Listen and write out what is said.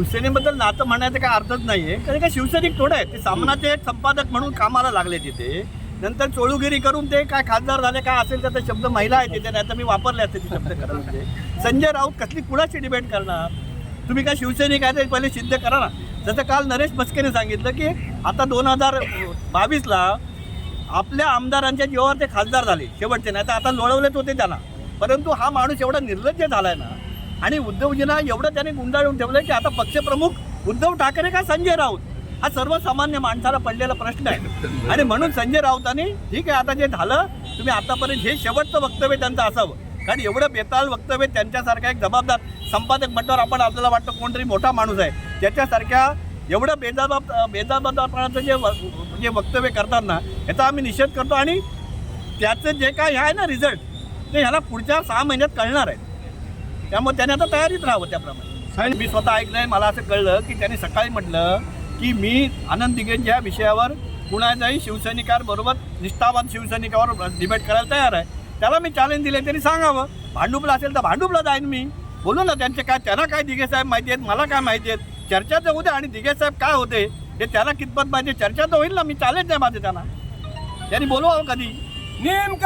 शिवसेनेबद्दल नातं म्हणायचं काय अर्थच नाही आहे, कारण काय शिवसैनिक थोडं आहे. ते सामनाचे एक संपादक म्हणून कामाला लागले तिथे, नंतर चोळूगिरी करून ते काय खासदार झाले, काय असेल तर ते शब्द महिला आहे तिथे, नाही तर मी वापरले असते ते शब्द खरं म्हणजे. संजय राऊत कसली कुणाशी डिबेट करणार? तुम्ही काय शिवसैनिक आहे ते पहिले सिद्ध करा ना. जसं काल नरेश मस्केने सांगितलं की आता 2022ला आपल्या आमदारांच्या जीवावर ते खासदार झाले शेवटचे, नाही तर आता लोळवलेच होते त्यांना. परंतु हा माणूस एवढा निर्लज्ज झाला आहे ना, आणि उद्धवजींना एवढं त्याने गुंडाळून ठेवलं की आता पक्षप्रमुख उद्धव ठाकरे का संजय राऊत हा सर्वसामान्य माणसाला पडलेला प्रश्न आहे. आणि म्हणून संजय राऊतांनी ठीक आहे, आता जे झालं तुम्ही आतापर्यंत हे शेवटचं वक्तव्य त्यांचं असावं, कारण एवढं बेताल वक्तव्य त्यांच्यासारखा एक जबाबदार संपादक म्हटल्यावर आपण आपल्याला वाटतं कोणतरी मोठा माणूस आहे, त्याच्यासारख्या एवढं बेजबाबदारपणाचं जे वक्तव्य करतात ना, याचा आम्ही निषेध करतो. आणि त्याचं जे काय आहे ना रिझल्ट, ते ह्याला पुढच्या 6 महिन्यात कळणार आहे. त्यामुळे त्याने आता तयारीत राहावं त्याप्रमाणे. मी स्वतः ऐकलं आहे, मला असं कळलं की त्याने सकाळी म्हटलं की मी आनंद दिघेंच्या विषयावर कुणाच्याही शिवसैनिकांबरोबर निष्ठावान शिवसैनिकावर डिबेट करायला तयार आहे. त्याला मी चॅलेंज दिले, त्यांनी सांगावं. भांडुपला असेल तर भांडुपला जाईन मी, बोलू ना त्यांचे काय, त्यांना काय दिघे साहेब माहिती आहेत, मला काय माहिती आहेत. चर्चा तर उद्या, आणि दिघे साहेब काय होते हे त्याला कितपत पाहिजे चर्चा तर होईल ना. मी चॅलेंज आहे माझे त्यांना, त्यांनी बोलवावं कधी नेमकं.